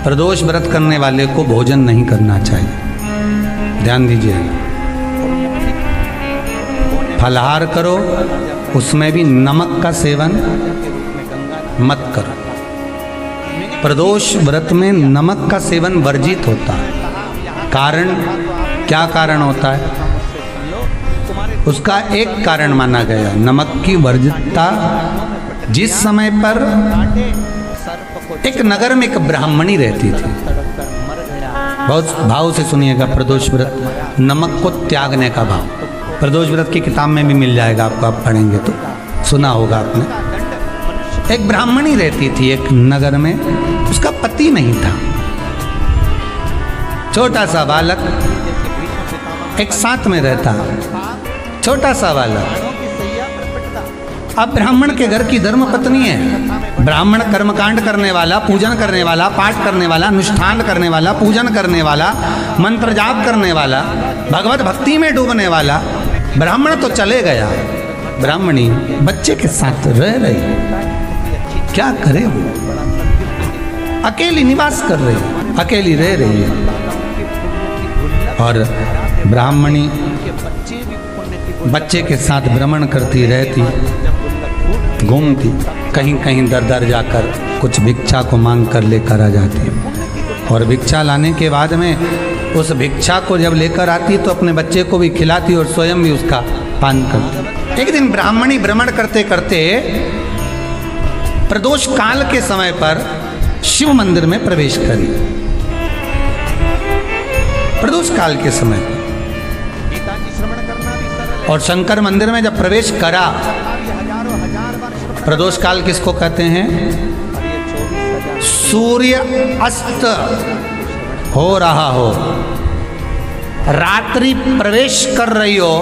प्रदोष व्रत करने वाले को भोजन नहीं करना चाहिए, ध्यान दीजिए। फलाहार करो, उसमें भी नमक का सेवन मत करो। प्रदोष व्रत में नमक का सेवन वर्जित होता है। कारण क्या कारण होता है? उसका एक कारण माना गया नमक की वर्जितता। जिस समय पर एक नगर में एक ब्राह्मणी रहती थी, बहुत भाव से सुनिएगा, प्रदोष व्रत नमक को त्यागने का भाव प्रदोष व्रत की किताब में भी मिल जाएगा आपको, आप पढ़ेंगे तो सुना होगा आपने। एक ब्राह्मणी रहती थी एक नगर में, उसका पति नहीं था, छोटा सा बालक एक साथ में रहता, छोटा सा बालक। अब ब्राह्मण के घर की धर्म पत्नी है, ब्राह्मण कर्मकांड करने वाला, पूजन करने वाला, पाठ करने वाला, अनुष्ठान करने वाला, पूजन करने वाला, मंत्र जाप करने वाला, भगवत भक्ति में डूबने वाला। ब्राह्मण तो चले गया, ब्राह्मणी बच्चे के साथ रह रही, क्या करे वो? अकेली निवास कर रही, अकेली रह रही है। और ब्राह्मणी बच्चे के साथ भ्रमण करती रहती, घूमती, कहीं कहीं दर दर जाकर कुछ भिक्षा को मांग कर लेकर आ जाती। और भिक्षा लाने के बाद में उस भिक्षा को जब लेकर आती तो अपने बच्चे को भी खिलाती और स्वयं भी उसका पान करती। एक दिन ब्राह्मणी भ्रमण करते करते प्रदोष काल के समय पर शिव मंदिर में प्रवेश करी। प्रदोष काल के समय और शंकर मंदिर में जब प्रवेश करा, प्रदोष काल किसको कहते हैं? सूर्य अस्त हो रहा हो, रात्रि प्रवेश कर रही हो,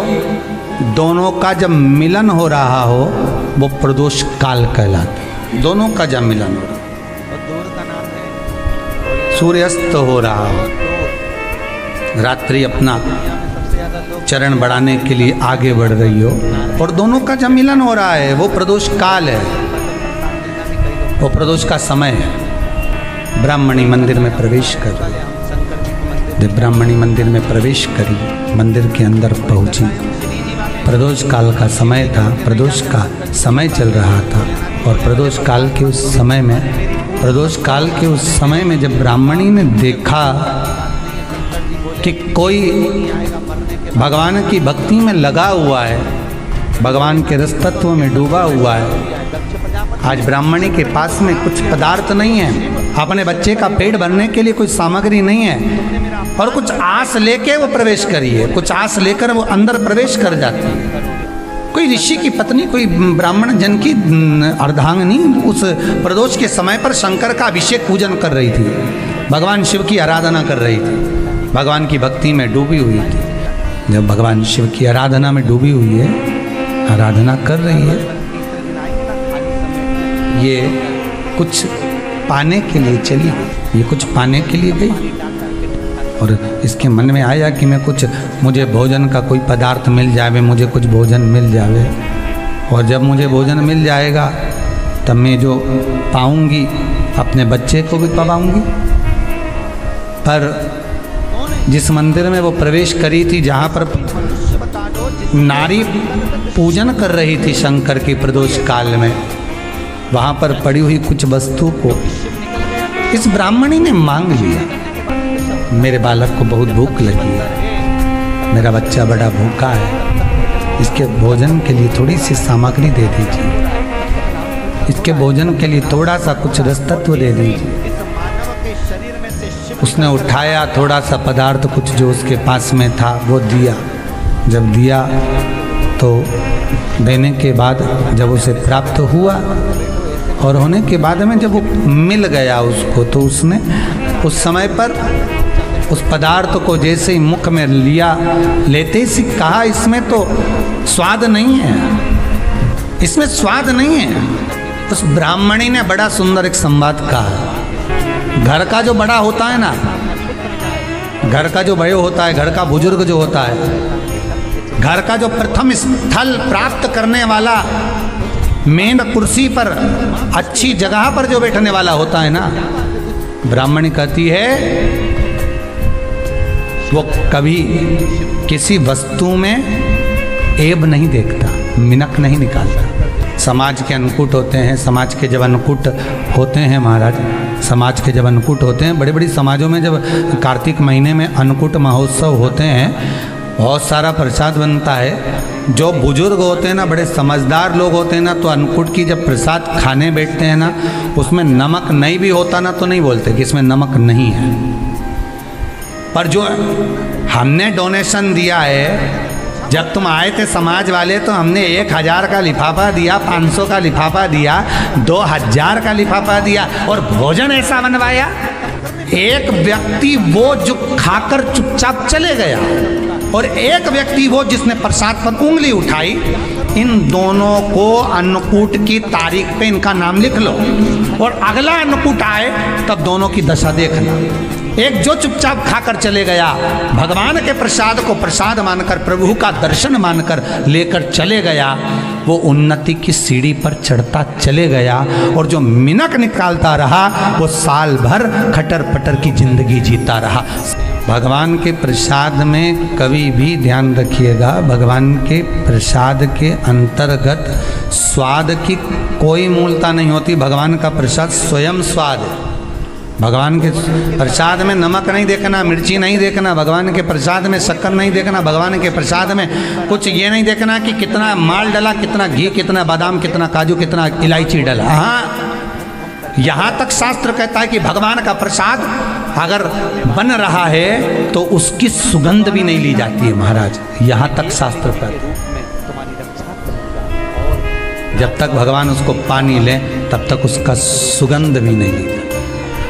दोनों का जब मिलन हो रहा हो वो प्रदोष काल कहलाता है। दोनों का जब मिलन हो रहा, सूर्यास्त हो रहा हो, रात्रि अपना चरण बढ़ाने के लिए आगे बढ़ रही हो और दोनों का जब मिलन हो रहा है, वो प्रदोष काल है, वो प्रदोष का समय है। ब्राह्मणी मंदिर में प्रवेश कर रही, जब ब्राह्मणी मंदिर में प्रवेश करी, मंदिर के अंदर पहुंची, प्रदोष काल का समय था, प्रदोष का समय चल रहा था। और प्रदोष काल के उस समय में, प्रदोष काल के उस समय में जब ब्राह्मणी ने देखा कि कोई भगवान की भक्ति में लगा हुआ है, भगवान के रस तत्व में डूबा हुआ है, आज ब्राह्मणी के पास में कुछ पदार्थ नहीं है, अपने बच्चे का पेट भरने के लिए कोई सामग्री नहीं है, और कुछ आस लेके वो प्रवेश करी है, कुछ आस लेकर वो अंदर प्रवेश कर जाती है। कोई ऋषि की पत्नी, कोई ब्राह्मण जन की अर्धांगिनी उस प्रदोष के समय पर शंकर का अभिषेक पूजन कर रही थी, भगवान शिव की आराधना कर रही थी, भगवान की भक्ति में डूबी हुई थी। जब भगवान शिव की आराधना में डूबी हुई है, आराधना कर रही है, ये कुछ पाने के लिए चली गई, ये कुछ पाने के लिए गई और इसके मन में आया कि मैं कुछ, मुझे भोजन का कोई पदार्थ मिल जावे, मुझे कुछ भोजन मिल जावे, और जब मुझे भोजन मिल जाएगा तब मैं जो पाऊंगी अपने बच्चे को भी पाऊंगी। पर जिस मंदिर में वो प्रवेश करी थी, जहाँ पर नारी पूजन कर रही थी शंकर की प्रदोष काल में, वहाँ पर पड़ी हुई कुछ वस्तु को इस ब्राह्मणी ने मांग लिया। मेरे बालक को बहुत भूख लगी है, मेरा बच्चा बड़ा भूखा है, इसके भोजन के लिए थोड़ी सी सामग्री दे दीजिए, इसके भोजन के लिए थोड़ा सा कुछ रस तत्व दे दीजिए। उसने उठाया थोड़ा सा पदार्थ, कुछ जो उसके पास में था वो दिया। जब दिया तो देने के बाद जब उसे प्राप्त हुआ और होने के बाद में जब वो मिल गया उसको, तो उसने उस समय पर उस पदार्थ को जैसे ही मुख में लिया, लेते ही कहा इसमें तो स्वाद नहीं है, इसमें स्वाद नहीं है। उस ब्राह्मणी ने बड़ा सुंदर एक संवाद कहा। घर का जो बड़ा होता है ना, घर का जो बड़े होता है, घर का बुजुर्ग जो होता है, घर का जो प्रथम स्थल प्राप्त करने वाला, मेन कुर्सी पर अच्छी जगह पर जो बैठने वाला होता है ना, ब्राह्मणी कहती है वो कभी किसी वस्तु में ऐब नहीं देखता, मिनक नहीं निकालता। समाज के अन्नकूट होते हैं, समाज के जब अन्नकूट होते हैं महाराज, समाज के जब अन्नकूट होते हैं, बड़ी बड़ी समाजों में जब कार्तिक महीने में अन्नकूट महोत्सव होते हैं, बहुत सारा प्रसाद बनता है। जो बुजुर्ग होते हैं ना, बड़े समझदार लोग होते हैं ना, तो अन्नकूट की जब प्रसाद खाने बैठते हैं ना, उसमें नमक नहीं भी होता ना तो नहीं बोलते कि इसमें नमक नहीं है। पर जो हमने डोनेशन दिया है, जब तुम आए थे समाज वाले तो हमने 1000 का लिफाफा दिया, 500 का लिफाफा दिया, 2000 का लिफाफा दिया और भोजन ऐसा बनवाया। एक व्यक्ति वो जो खाकर चुपचाप चले गया और एक व्यक्ति वो जिसने प्रसाद पर उंगली उठाई। इन दोनों को अन्नकूट की तारीख पे इनका नाम लिख लो और अगला अन्नकूट आए तब दोनों की दशा देखना। एक जो चुपचाप खाकर चले गया, भगवान के प्रसाद को प्रसाद मानकर, प्रभु का दर्शन मानकर लेकर चले गया, वो उन्नति की सीढ़ी पर चढ़ता चले गया। और जो मिनक निकालता रहा वो साल भर खटर पटर की जिंदगी जीता रहा। भगवान के प्रसाद में कभी भी ध्यान रखिएगा, भगवान के प्रसाद के अंतर्गत स्वाद की कोई मूलता नहीं होती। भगवान का प्रसाद स्वयं स्वाद है। भगवान के प्रसाद में नमक नहीं देखना, मिर्ची नहीं देखना, भगवान के प्रसाद में शक्कर नहीं देखना, भगवान के प्रसाद में कुछ ये नहीं देखना कि कितना माल डला, कितना घी, कितना बादाम, कितना काजू, कितना इलायची डला। हाँ, यहाँ तक शास्त्र कहता है कि भगवान का प्रसाद अगर बन रहा है तो उसकी सुगंध भी नहीं ली जाती है महाराज। यहाँ तक शास्त्र कहता है। जब तक भगवान उसको पानी ले तब तक उसका सुगंध भी नहीं ली जाती।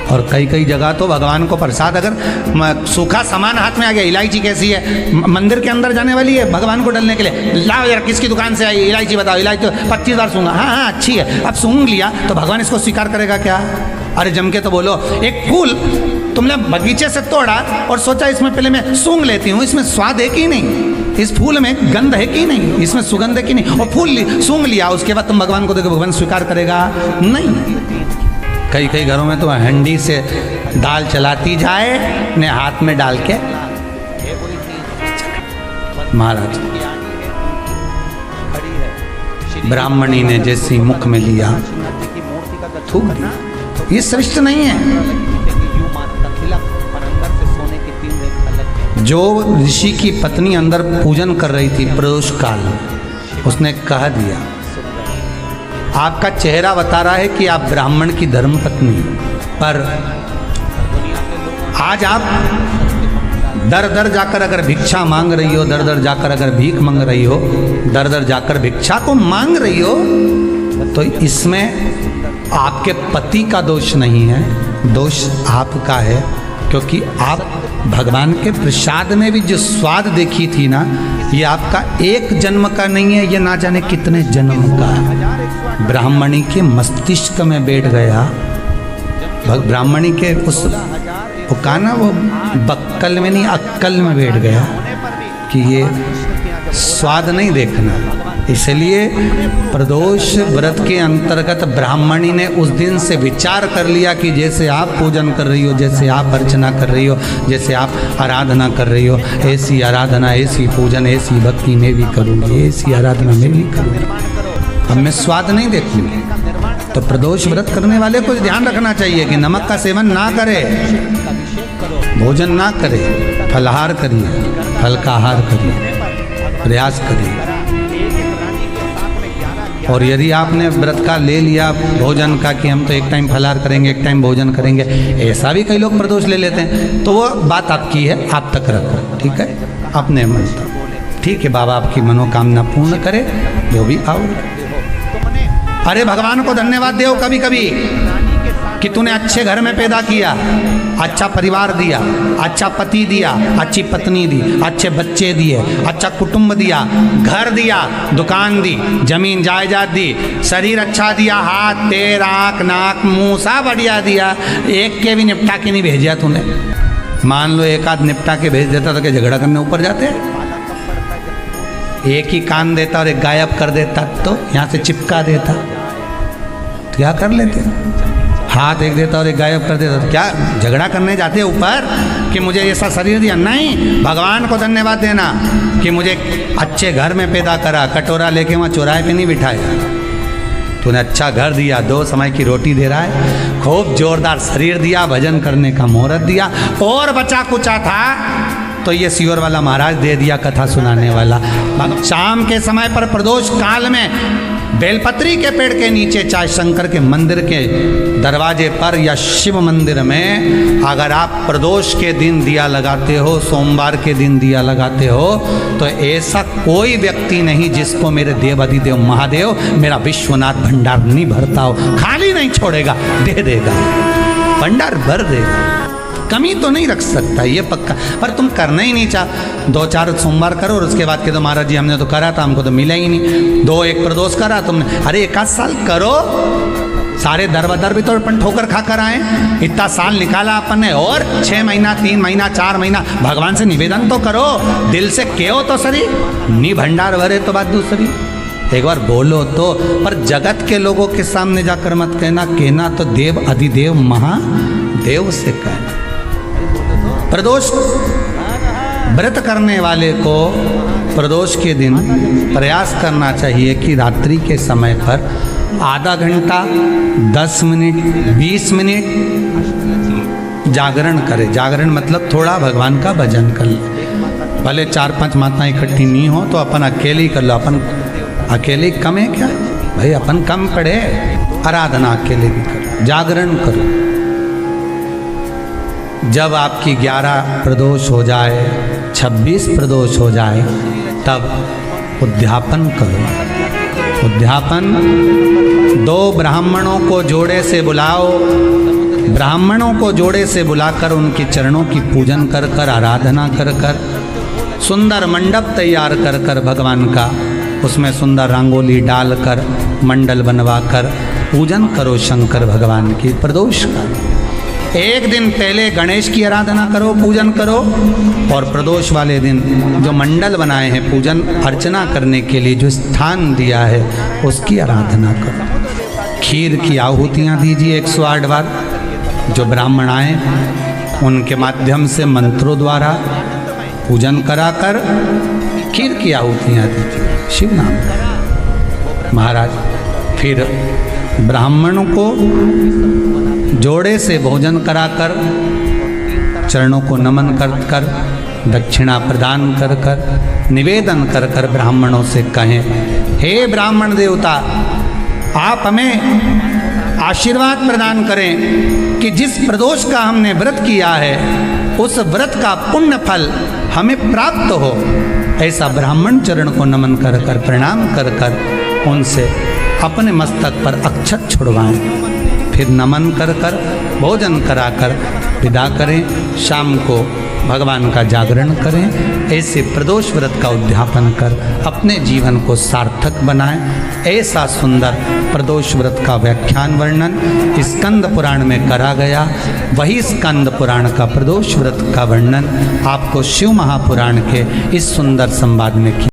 और कई कई जगह तो भगवान को प्रसाद अगर सूखा सामान हाथ में आ गया, इलायची कैसी है, मंदिर के अंदर जाने वाली है भगवान को डालने के लिए, लाओ यार किसकी दुकान से आई इलायची बताओ, इलायची तो 25 बार सूंघा, हाँ हाँ अच्छी है, अब सूंघ लिया तो भगवान इसको स्वीकार करेगा क्या? अरे जम के तो बोलो। एक फूल तुमने बगीचे से तोड़ा और सोचा इसमें पहले मैं सूंघ लेती हूँ, इसमें स्वाद है कि नहीं, इस फूल में गंध है कि नहीं, इसमें सुगंध है कि नहीं, और फूल सूंघ लिया, उसके बाद तुम भगवान को देखो, भगवान स्वीकार करेगा नहीं। कई कई घरों में तो हंडी से दाल चलाती जाए ने हाथ में डाल के महाराज। ब्राह्मणी ने जैसी मुख में लिया थूक दिया। ये श्रेष्ठ नहीं है। जो ऋषि की पत्नी अंदर पूजन कर रही थी प्रदोष काल, उसने कह दिया आपका चेहरा बता रहा है कि आप ब्राह्मण की धर्म पत्नी, पर आज आप दर दर जाकर अगर भिक्षा मांग रही हो, दर दर जाकर अगर भीख मांग रही हो, दर दर जाकर भिक्षा को मांग रही हो, तो इसमें आपके पति का दोष नहीं है, दोष आपका है। क्योंकि आप भगवान के प्रसाद में भी जो स्वाद देखी थी ना, ये आपका एक जन्म का नहीं है, ये ना जाने कितने जन्म का है। ब्राह्मणी के मस्तिष्क में बैठ गया, ब्राह्मणी के उस वो कहा ना, वो बक्कल में नहीं अक्कल में बैठ गया कि ये स्वाद नहीं देखना। इसलिए प्रदोष व्रत के अंतर्गत ब्राह्मणी ने उस दिन से विचार कर लिया कि जैसे आप पूजन कर रही हो, जैसे आप अर्चना कर रही हो, जैसे आप आराधना कर रही हो, ऐसी आराधना, ऐसी पूजन, ऐसी भक्ति मैं भी करूँगी, ऐसी आराधना मैं भी करूँगी। अब मैं स्वाद नहीं देखूँगी। तो प्रदोष व्रत करने वाले को ध्यान रखना चाहिए कि नमक का सेवन ना करे, भोजन ना करे, फलाहार करिए, फल का आहार करिए, प्रयास करिए। और यदि आपने व्रत का ले लिया भोजन का कि हम तो एक टाइम फलाहार करेंगे, एक टाइम भोजन करेंगे, ऐसा भी कई लोग प्रदोष ले लेते हैं, तो वो बात आपकी है, आप तक रखो, ठीक है, अपने मन तक, ठीक है। बाबा आपकी मनोकामना पूर्ण करे, जो भी आओ। अरे भगवान को धन्यवाद दो कभी कभी कि तूने अच्छे घर में पैदा किया, अच्छा परिवार दिया, अच्छा पति दिया, अच्छी पत्नी दी, अच्छे बच्चे दिए, अच्छा कुटुंब दिया, घर दिया, दुकान दी, जमीन जायदाद दी, शरीर अच्छा दिया, हाथ पैर आँख नाक मुंह सब बढ़िया दिया, एक के भी निपटा के नहीं भेजा तूने। मान लो एक आध निपटा के भेज देता तो क्या झगड़ा करने ऊपर जाते? एक ही कान देता और एक गायब कर देता तो यहाँ से चिपका देता, क्या कर लेते? हाथ एक देता और एक गायब कर देता। क्या झगड़ा करने जाते ऊपर कि मुझे ऐसा शरीर दिया? नहीं, भगवान को धन्यवाद देना कि मुझे अच्छे घर में पैदा करा, कटोरा लेके वहाँ चौराहे पे नहीं बिठाया। तूने अच्छा घर दिया, 2 समय की रोटी दे रहा है, खूब जोरदार शरीर दिया, भजन करने का मुहूर्त दिया, और बचा कुचा था तो ये सियोर वाला महाराज दे दिया, कथा सुनाने वाला। शाम के समय पर प्रदोष काल में बेलपत्री के पेड़ के नीचे, चाहे शंकर के मंदिर के दरवाजे पर या शिव मंदिर में, अगर आप प्रदोष के दिन दिया लगाते हो, सोमवार के दिन दिया लगाते हो, तो ऐसा कोई व्यक्ति नहीं जिसको मेरे देव अधिदेव महादेव मेरा विश्वनाथ भंडार नहीं भरता हो। खाली नहीं छोड़ेगा, दे देगा, भंडार भर देगा, कमी तो नहीं रख सकता, ये पक्का। पर तुम करना ही नहीं चाह। 2-4 सोमवार करो और उसके बाद के तो महाराज जी हमने तो करा था, हमको तो मिला ही नहीं। 2-1 प्रदोष करा तुमने, अरे 1 साल करो, सारे दर भी तो अपन ठोकर खा कर आए, इतना साल निकाला अपन ने, और 6 महीना 3 महीना 4 महीना भगवान से निवेदन तो करो, दिल से कहो तो सही, नी भंडार भरे तो बात दूसरी, एक बार बोलो तो। पर जगत के लोगों के सामने जाकर मत कहना, कहना तो देव अधिदेव महादेव से कहना। प्रदोष व्रत करने वाले को प्रदोष के दिन प्रयास करना चाहिए कि रात्रि के समय पर आधा घंटा, 10 मिनट, 20 मिनट जागरण करे। जागरण मतलब थोड़ा भगवान का भजन कर ले। भले 4-5 माताएं इकट्ठी नहीं हो तो अपन अकेले ही कर लो। अपन अकेले कम है क्या भाई? अपन कम पड़े, आराधना अकेले भी करो, जागरण करो। जब आपकी 11 प्रदोष हो जाए, 26 प्रदोष हो जाए, तब उद्यापन करो। उद्यापन 2 ब्राह्मणों को जोड़े से बुलाओ, ब्राह्मणों को जोड़े से बुलाकर उनके चरणों की पूजन कर कर, आराधना कर कर, सुंदर मंडप तैयार कर कर भगवान का, उसमें सुंदर रंगोली डालकर, मंडल बनवाकर पूजन करो शंकर भगवान की प्रदोष का। 1 दिन पहले गणेश की आराधना करो, पूजन करो, और प्रदोष वाले दिन जो मंडल बनाए हैं पूजन अर्चना करने के लिए, जो स्थान दिया है उसकी आराधना करो। खीर की आहुतियाँ दीजिए 108 बार। जो ब्राह्मण आए उनके माध्यम से मंत्रों द्वारा पूजन कराकर खीर की आहुतियाँ दीजिए शिव नाम का। महाराज फिर ब्राह्मणों को जोड़े से भोजन कराकर, चरणों को नमन कर कर, दक्षिणा प्रदान कर कर, निवेदन कर कर ब्राह्मणों से कहें, हे ब्राह्मण देवता, आप हमें आशीर्वाद प्रदान करें कि जिस प्रदोष का हमने व्रत किया है उस व्रत का पुण्य फल हमें प्राप्त हो। ऐसा ब्राह्मण चरण को नमन कर कर, प्रणाम कर कर उनसे अपने मस्तक पर अक्षत छुड़वाएं। फिर नमन कर कर, भोजन कराकर विदा करें। शाम को भगवान का जागरण करें। ऐसे प्रदोष व्रत का उद्यापन कर अपने जीवन को सार्थक बनाएं। ऐसा सुंदर प्रदोष व्रत का व्याख्यान वर्णन स्कंद पुराण में करा गया। वही स्कंद पुराण का प्रदोष व्रत का वर्णन आपको शिव महापुराण के इस सुंदर संवाद में किया।